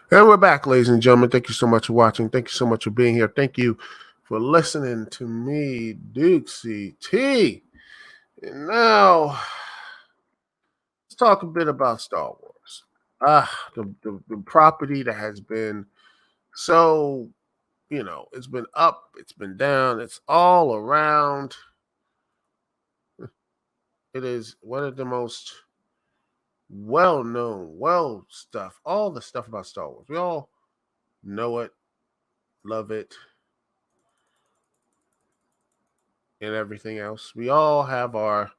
And we're back, ladies and gentlemen. Thank you so much for watching. Thank you so much for being here. Thank you for listening to me, Dukect. And now, let's talk a bit about Star Wars. The property that has been so, it's been up, it's been down, it's all around. It is one of the most well known, all the stuff about Star Wars. We all know it, love it, and everything else. We all have our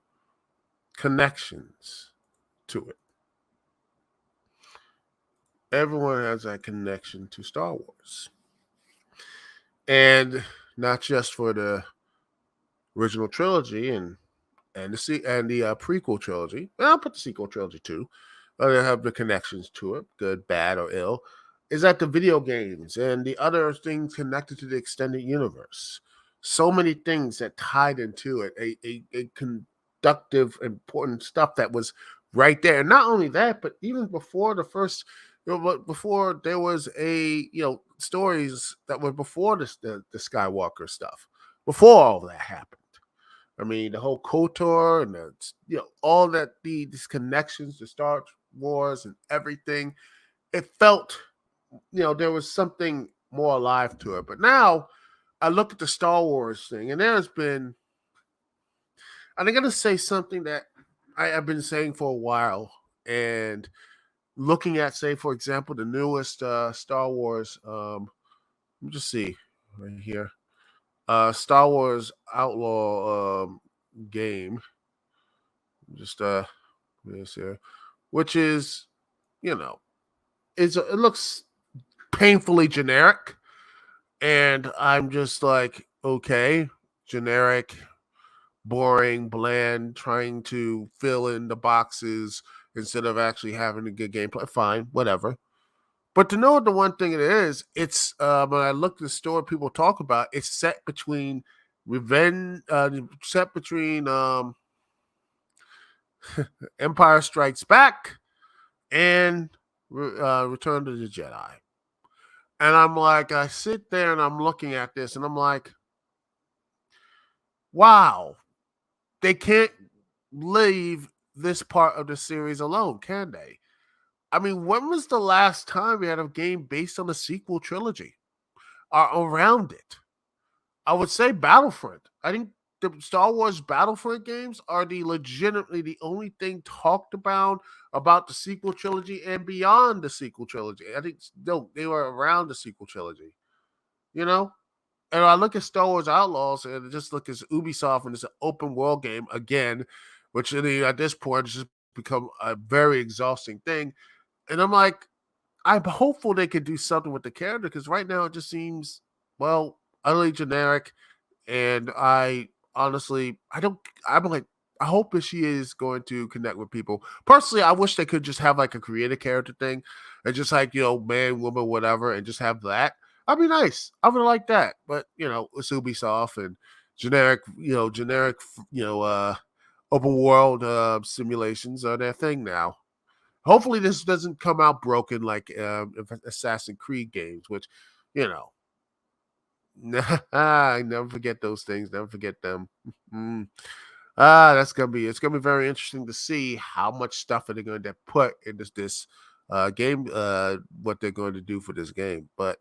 connections to it. Everyone has that connection to Star Wars. And not just for the original trilogy and the prequel trilogy. And I'll put the sequel trilogy too. They have the connections to it, good, bad, or ill. Is that the video games and the other things connected to the extended universe? So many things that tied into it, a conductive, important stuff that was right there. And not only that, but even before the first, before there was stories that were before the Skywalker stuff, before all that happened. I mean, the whole KOTOR and all that these connections to Star Wars and everything. It felt there was something more alive to it. But now I look at the Star Wars thing, and there's been, and I'm gonna say something that I've been saying for a while, and looking at, say, for example, the newest Star Wars. Let me just see right here. Star Wars Outlaw game. Just this here, which is you know, it looks painfully generic, and I'm just like, okay, generic, boring, bland, trying to fill in the boxes instead of actually having a good gameplay. Fine, whatever. But to know the one thing it is, it's when I look at the story people talk about, it's set between revenge, set between Empire Strikes Back and Return to the Jedi. And I'm like, I sit there and I'm looking at this and I'm like, wow, they can't leave this part of the series alone, can they? I mean, when was the last time we had a game based on a sequel trilogy or around it? I would say Battlefront. I think the Star Wars Battlefront games are legitimately the only thing talked about the sequel trilogy and beyond the sequel trilogy. I think no, they were around the sequel trilogy. You know, and I look at Star Wars Outlaws and I just look at Ubisoft and it's an open world game again, which at this point has just become a very exhausting thing. And I'm like, I'm hopeful they could do something with the character because right now it just seems utterly generic. And I honestly, I don't. I'm like, I hope that she is going to connect with people. Personally, I wish they could just have like a creative character thing, and just like man, woman, whatever, and just have that. I'd be nice. I would like that. But it's Ubisoft and generic, open world simulations are their thing now. Hopefully, this doesn't come out broken like Assassin's Creed games, which you know I never forget those things. Never forget them. Mm. It's gonna be very interesting to see how much stuff are they going to put in this game. What they're going to do for this game, but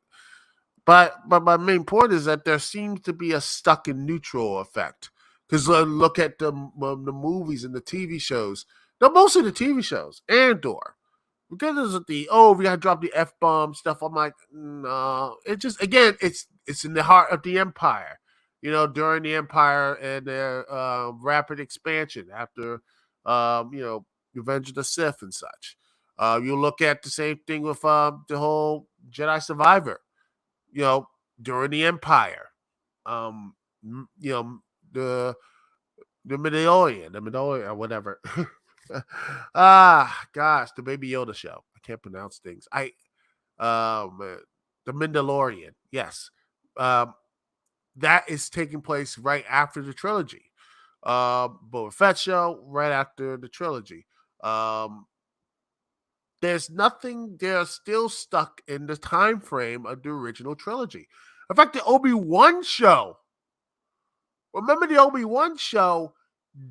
my main point is that there seems to be a stuck in neutral effect. Because look at the movies and the TV shows. No, mostly the TV shows. Andor, because of we gotta drop the F bomb stuff. I'm like, no. It just again, it's in the heart of the Empire. During the Empire and their rapid expansion after, Revenge of the Sith and such. You look at the same thing with the whole Jedi Survivor. You know, during the Empire. Um, you know the the Mandalorian, or whatever. Gosh, the Baby Yoda show. I can't pronounce things. The Mandalorian. Yes, um, that is taking place right after the trilogy. Boba Fett show right after the trilogy. Um, there's nothing. They're still stuck in the time frame of the original trilogy. In fact, the Obi-Wan show. Remember the Obi-Wan show?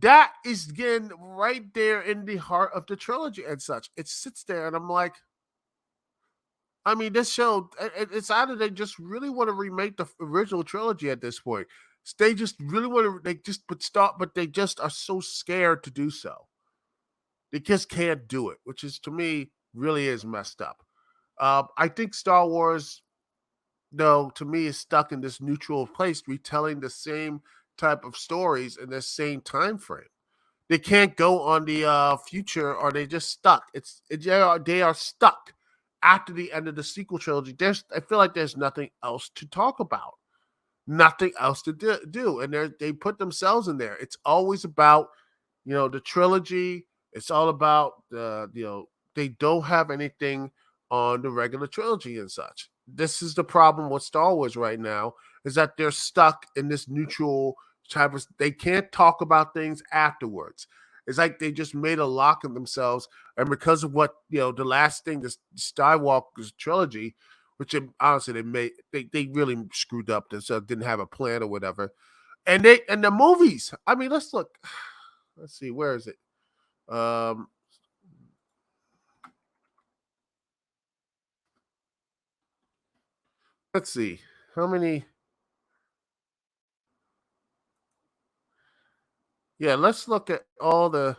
That is again right there in the heart of the trilogy and such. It sits there, and I'm like, I mean, this show, it's either they just really want to remake the original trilogy at this point. They just really want to, they just but start, but they just are so scared to do so. They just can't do it, which is to me really is messed up. I think Star Wars, though, to me is stuck in this neutral place, retelling the same type of stories in the same time frame. They can't go on the future, or they just stuck. They are stuck after the end of the sequel trilogy. I feel like there's nothing else to talk about, nothing else to do, and they put themselves in there. It's always about the trilogy. It's all about they don't have anything on the regular trilogy and such. This is the problem with Star Wars right now, is that they're stuck in this neutral type of, they can't talk about things afterwards. It's like they just made a lock of themselves, and because of what the last thing, this Skywalker trilogy, which honestly they really screwed up. This didn't have a plan or whatever, and the movies. I mean, let's look. Let's see, where is it? Um, let's see how many. Yeah, let's look at all the.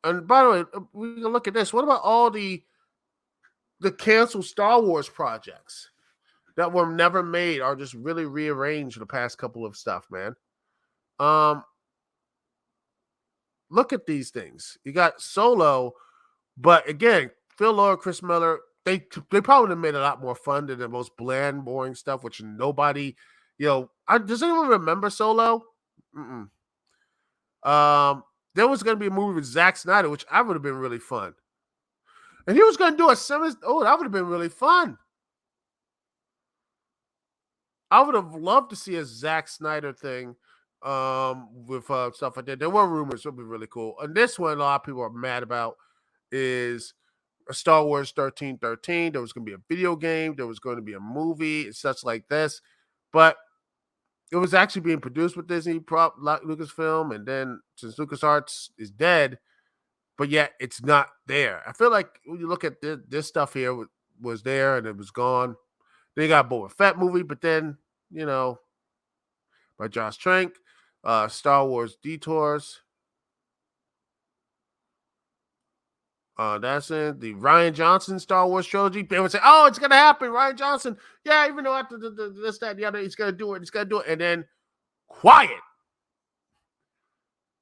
And by the way, we can look at this. What about all the canceled Star Wars projects that were never made, or just really rearranged the past couple of stuff, man? Um, Look at these things. You got Solo, but again, Phil Lord, Chris Miller, they probably would have made it a lot more fun than the most bland, boring stuff, which nobody, does anyone remember Solo? Mm-mm. There was going to be a movie with Zack Snyder, which I would have been really fun. And he was going to do a series. Oh, that would have been really fun. I would have loved to see a Zack Snyder thing with stuff like that. There were rumors. It would be really cool. And this one, a lot of people are mad about is a Star Wars 1313. There was going to be a video game. There was going to be a movie and such like this. But it was actually being produced with Disney, Lucasfilm. And then since LucasArts is dead, but yet it's not there. I feel like when you look at this stuff here, was there and it was gone. They got a Boba Fett movie, but then, by Josh Trank, Star Wars Detours. That's in the Rian Johnson Star Wars trilogy. They would say, "Oh, it's gonna happen, Rian Johnson." Yeah, even though after this, that, and the other, he's gonna do it. He's gonna do it, and then quiet.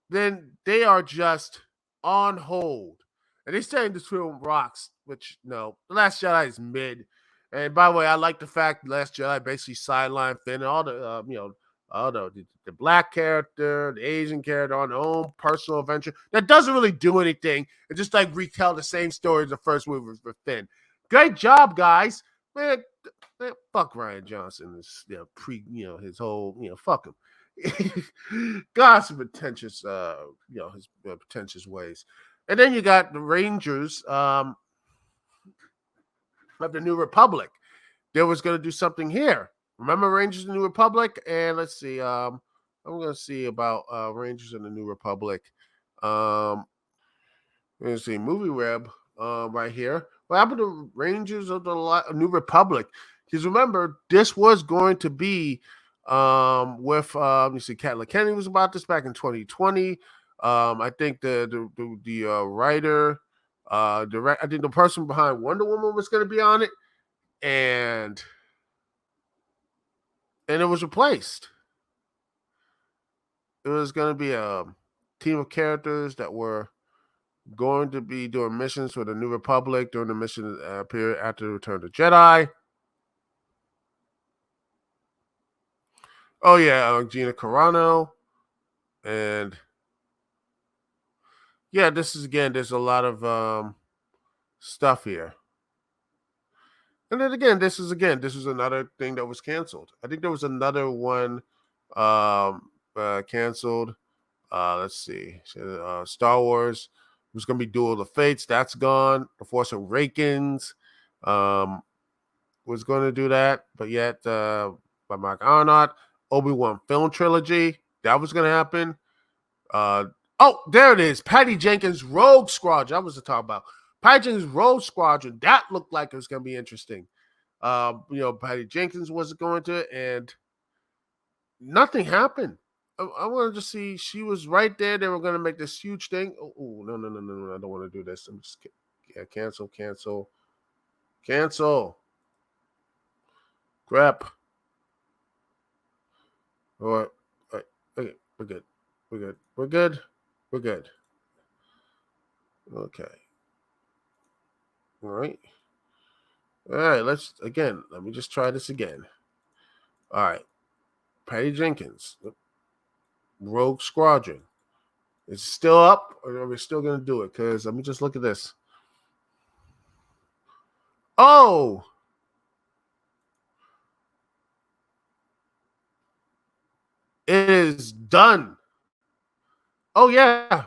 Then they are just on hold, and they're saying this film rocks. Which no, The Last Jedi is mid. And by the way, I like the fact Last Jedi basically sidelined Finn and all the all the black character, the Asian character on their own personal adventure. That doesn't really do anything. It just like retell the same story as the first movie with Finn. Great job, guys. Man, fuck Rian Johnson. His his whole fuck him. Got some pretentious his pretentious ways. And then you got the Rangers of the New Republic. They was going to do something here. Remember Rangers of the New Republic? And let's see. I'm going to see about Rangers of the New Republic. Let's see. Movie Web right here. What happened to Rangers of the New Republic? Because remember, this was going to be with you see, Kathleen Kennedy was about this back in 2020. I think the writer, I think the person behind Wonder Woman was going to be on it, and it was replaced. It was going to be a team of characters that were going to be doing missions for the New Republic during the mission period after the Return of the Jedi. Oh yeah, Gina Carano, and yeah, this is again. There's a lot of stuff here, and then again, this is another thing that was canceled. I think there was another one canceled. Let's see, Star Wars. There's going to be Duel of the Fates. That's gone. The Force Awakens was going to do that, but yet by Mark Arnott. Obi-Wan film trilogy. That was going to happen. Oh, there it is. Patty Jenkins' Rogue Squadron. That was the talk about. Patty Jenkins' Rogue Squadron. That looked like it was going to be interesting. Patty Jenkins wasn't going to, and nothing happened. I wanted to see. She was right there. They were going to make this huge thing. Oh, no. I don't want to do this. I'm just cancel. Crap. All right. Okay, we're good. Okay. All right. Let me just try this again. All right. Patty Jenkins, Rogue Squadron. Is it still up, or are we still going to do it? Because let me just look at this. Oh! It is done. Oh, yeah.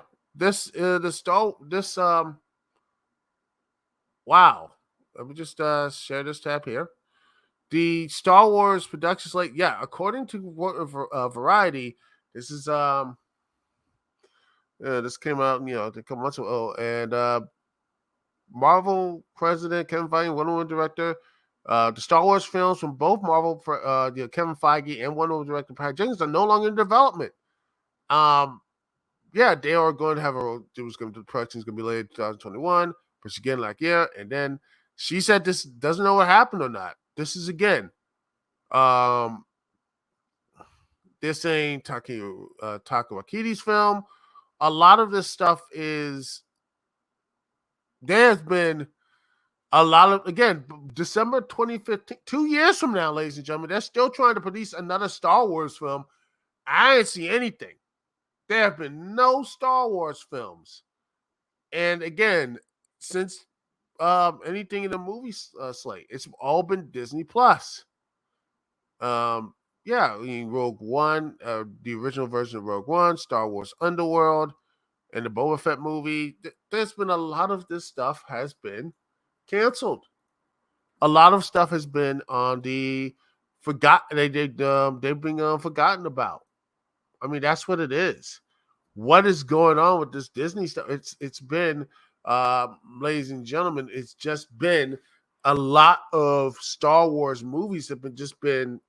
Wow. Let me just share this tab here. The Star Wars production slate, yeah, according to Variety, this is this came out, a couple months ago, and Marvel president Kevin Feige, Wonder Woman director, the Star Wars films from both Marvel, Kevin Feige and Wonder Woman director Patty Jenkins are no longer in development. Yeah, they are going to have the production is going to be late in 2021, which again, and then she said this doesn't know what happened or not. This is again, they're saying Taka Waititi's film. A lot of this stuff is there's been a lot of, again, December 2015, 2 years from now, ladies and gentlemen, they're still trying to produce another Star Wars film. I didn't see anything. There have been no Star Wars films. And again, since anything in the movie slate, it's all been Disney Plus. Rogue One, the original version of Rogue One, Star Wars Underworld, and the Boba Fett movie. There's been a lot of this stuff has been canceled. A lot of stuff has been on the they've been forgotten about. I mean, that's what it is. What is going on with this Disney stuff? It's been, ladies and gentlemen, it's just been a lot of Star Wars movies have been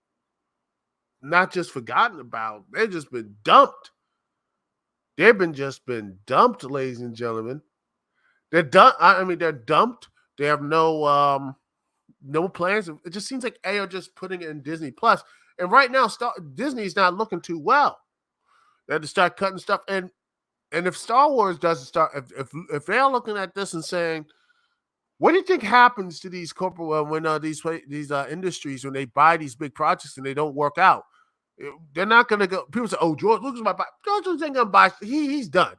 not just forgotten about. They've just been dumped. They've been dumped, ladies and gentlemen. They're done. I mean, they're dumped. They have no plans. It just seems like they are just putting it in Disney Plus. And right now, Disney's not looking too well. They had to start cutting stuff. And if Star Wars doesn't start, if they're looking at this and saying, what do you think happens to these corporate when these industries when they buy these big projects and they don't work out? They're not going to go. People say, "Oh, George Lucas might buy." George Lucas ain't going to buy. He's done.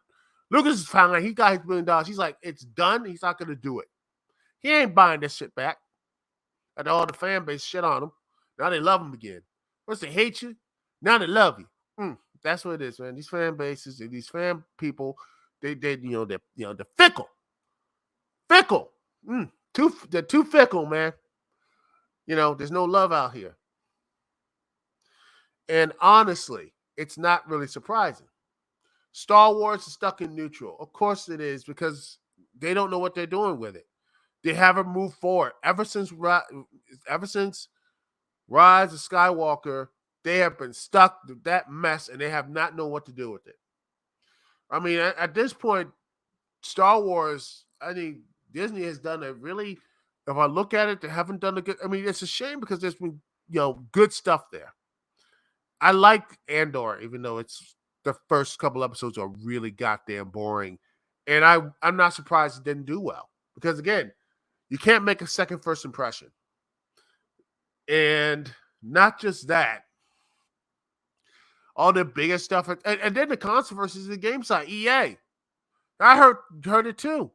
Lucas is fine. He got his $1 billion. He's like, it's done. He's not going to do it. He ain't buying this shit back. And all the fan base shit on him. Now they love him again. First they hate you. Now they love you. That's what it is, man. These fan bases and these fan people, they're fickle. Fickle. They're too fickle, man. There's no love out here. And honestly, it's not really surprising. Star Wars is stuck in neutral. Of course it is, because they don't know what they're doing with it. They haven't moved forward. Ever since Rise of Skywalker, they have been stuck with that mess, and they have not known what to do with it. I mean, at this point, Star Wars, I think Disney has done a really, if I look at it, they haven't done a good, I mean, it's a shame because there's been, good stuff there. I like Andor, even though it's the first couple episodes are really goddamn boring. And I'm not surprised it didn't do well. Because again, you can't make a second first impression. And not just that, all the biggest stuff, and then the controversies in the game side, EA. I heard it too.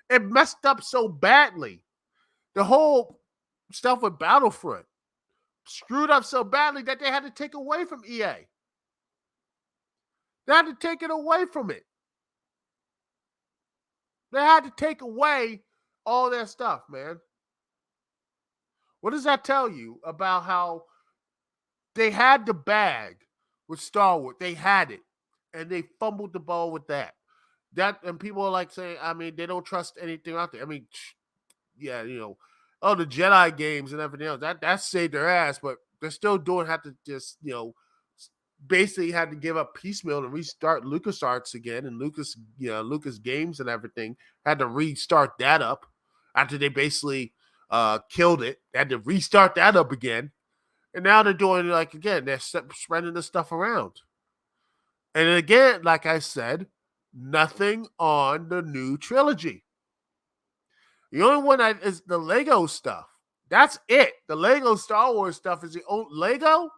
It messed up so badly. The whole stuff with Battlefront screwed up so badly that they had to take away from EA. They had to take it away from it. They had to take away all their stuff, man. What does that tell you about how they had the bag with Star Wars? They had it, and they fumbled the ball with that. That and people are like saying, I mean, they don't trust anything out there. I mean, yeah, oh, the Jedi games and everything else that saved their ass, but they're still doing have to just basically had to give up piecemeal and restart LucasArts again and Lucas Games and everything had to restart that up after they basically killed it. They had to restart that up again, and now they're doing like again they're spreading the stuff around. And again, like I said, nothing on the new trilogy. The only one that is the Lego stuff. That's it. The Lego Star Wars stuff is the only Lego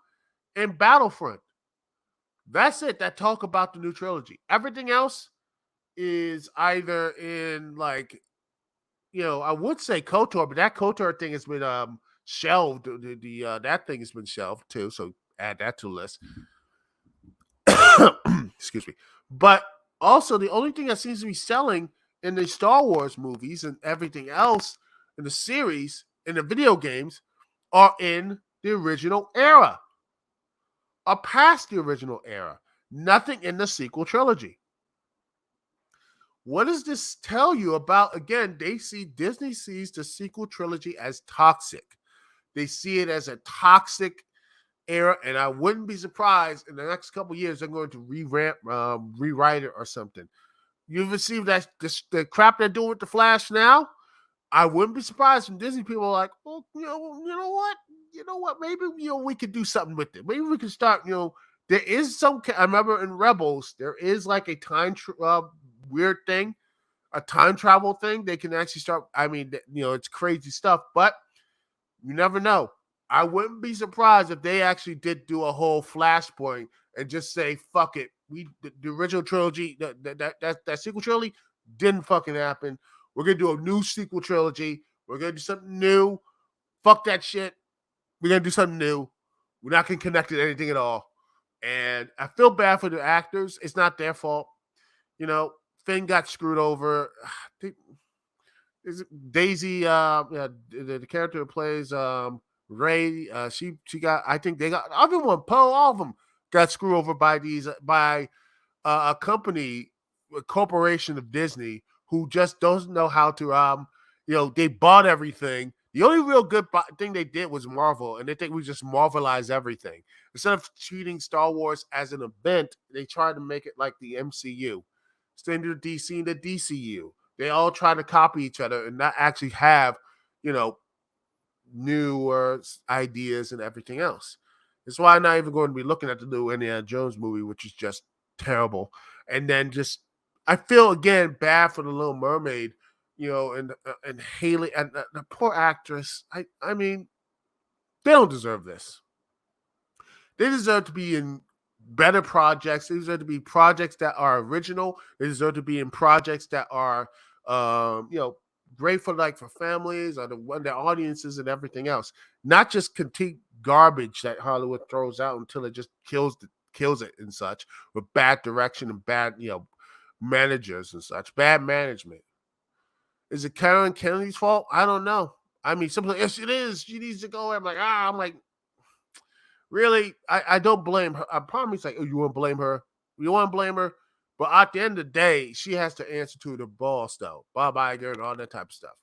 and Battlefront. That's it. That talk about the new trilogy. Everything else is either in like, I would say KOTOR, but that KOTOR thing has been shelved. That thing has been shelved too. So add that to the list. Excuse me. But also the only thing that seems to be selling in the Star Wars movies and everything else in the series, in the video games, are in the original era. Are past the original era. Nothing in the sequel trilogy. What does this tell you about, again, Disney sees the sequel trilogy as toxic. They see it as a toxic era, and I wouldn't be surprised in the next couple of years they're going to rewrite it or something. You've received the crap they're doing with the Flash now. I wouldn't be surprised when Disney people are like, well, you know what? Maybe we could do something with it. Maybe we could start. There is some. I remember in Rebels there is like a time weird thing, a time travel thing. They can actually start. I mean, it's crazy stuff, but you never know. I wouldn't be surprised if they actually did do a whole Flashpoint and just say, fuck it. The original trilogy, that sequel trilogy didn't fucking happen. We're going to do a new sequel trilogy. We're going to do something new. Fuck that shit. We're going to do something new. We're not going to connect it to anything at all. And I feel bad for the actors. It's not their fault. Finn got screwed over. Daisy, the character who plays Ray, she got. I think they got everyone. Poe, all of them got screwed over by a company, a corporation of Disney who just doesn't know how to. They bought everything. The only real good thing they did was Marvel, and they think we just Marvelize everything. Instead of treating Star Wars as an event, they tried to make it like the MCU. Instead of DC and the DCU. They all try to copy each other and not actually have, newer ideas and everything else. That's why I'm not even going to be looking at the new Indiana Jones movie, which is just terrible. And then I feel again bad for the Little Mermaid, and Haley and the poor actress. I mean, they don't deserve this. They deserve to be in better projects. They deserve to be projects that are original. They deserve to be in projects that are, great for for families or their audiences and everything else. Not just critique garbage that Hollywood throws out until it just kills it and such with bad direction and bad, managers and such, bad management. Is it Karen Kennedy's fault? I don't know. I mean, sometimes yes, it is. She needs to go. I'm like, really? I don't blame her. I promise, oh, you want to blame her? You want to blame her? But at the end of the day, she has to answer to the boss, though. Bob Iger and all that type of stuff.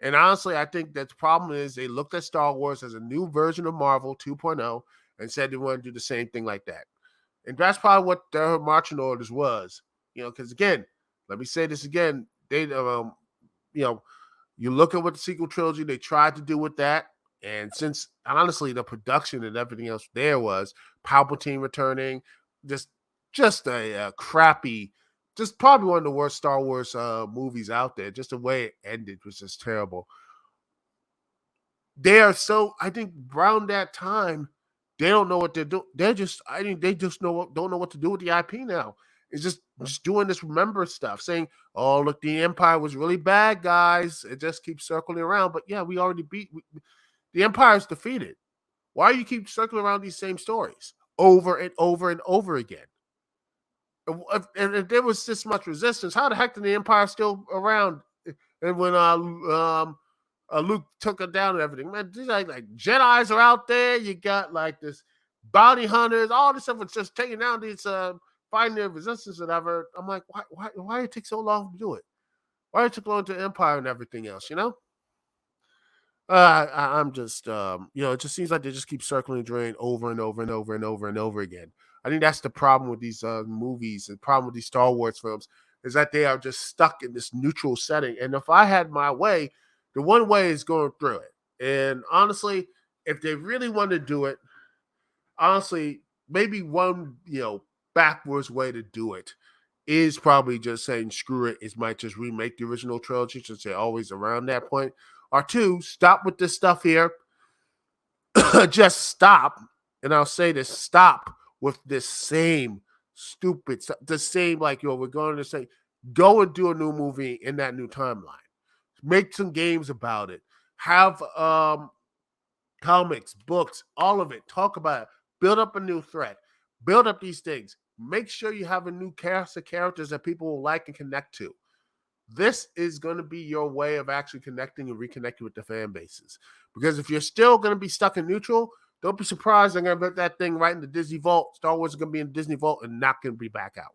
And honestly, I think that the problem is they looked at Star Wars as a new version of Marvel 2.0 and said they want to do the same thing like that. And that's probably what their marching orders was. Because again, let me say this again. They, you look at what the sequel trilogy they tried to do with that. And since honestly the production and everything else there was Palpatine returning, just a crappy, just probably one of the worst Star Wars movies out there. Just the way it ended was just terrible. They are so, I think around that time, they don't know what they're doing. They just don't know what to do with the IP now. It's just doing this remember stuff, saying, "Oh, look, the Empire was really bad, guys." It just keeps circling around. But yeah, we already the Empire's defeated. Why do you keep circling around these same stories over and over and over again? if there was this much resistance, how the heck did the Empire still around? And when Luke took it down and everything, man, like Jedi's are out there. You got like this bounty hunters, all this stuff was just taking down these fighting their resistance and whatever. I'm like, why did it take so long to do it? Why did it take long to Empire and everything else? I'm just, it just seems like they just keep circling the drain over and over and over and over and over again. I think that's the problem with these movies. The problem with these Star Wars films is that they are just stuck in this neutral setting. And if I had my way, the one way is going through it. And honestly, if they really want to do it, honestly, maybe one, backwards way to do it is probably just saying screw it. It might just remake the original trilogy since they're always around that point. Or two, stop with this stuff here. Just stop. And I'll say this, stop with this same stupid stuff. The same, like, we're going to say, go and do a new movie in that new timeline. Make some games about it. Have comics, books, all of it. Talk about it. Build up a new threat. Build up these things. Make sure you have a new cast of characters that people will like and connect to. This is going to be your way of actually connecting and reconnecting with the fan bases. Because if you're still going to be stuck in neutral, don't be surprised they're going to put that thing right in the Disney Vault. Star Wars is going to be in Disney Vault and not going to be back out.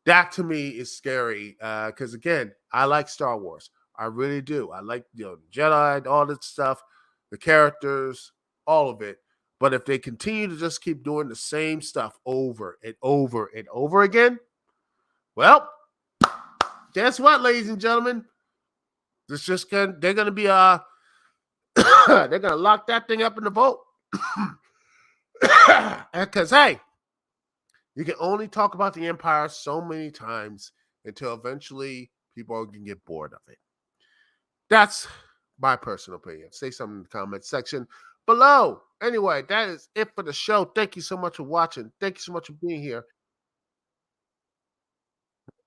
That to me is scary because, again, I like Star Wars. I really do. I like Jedi, all that stuff, the characters, all of it. But if they continue to just keep doing the same stuff over and over and over again, well, guess what, ladies and gentlemen? It's just they're gonna be they're gonna lock that thing up in the vault. Because hey, you can only talk about the Empire so many times until eventually people can get bored of it. That's my personal opinion. Say something in the comment section below. Anyway, that is it for the show. Thank you so much for watching. Thank you so much for being here.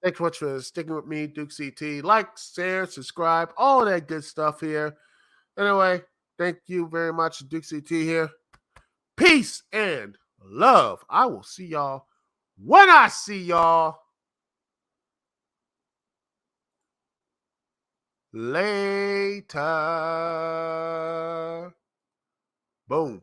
Thanks so much for sticking with me, Dukect. Like, share, subscribe, all that good stuff here. Anyway, thank you very much, Dukect here. Peace and love. I will see y'all when I see y'all. Later. Boom.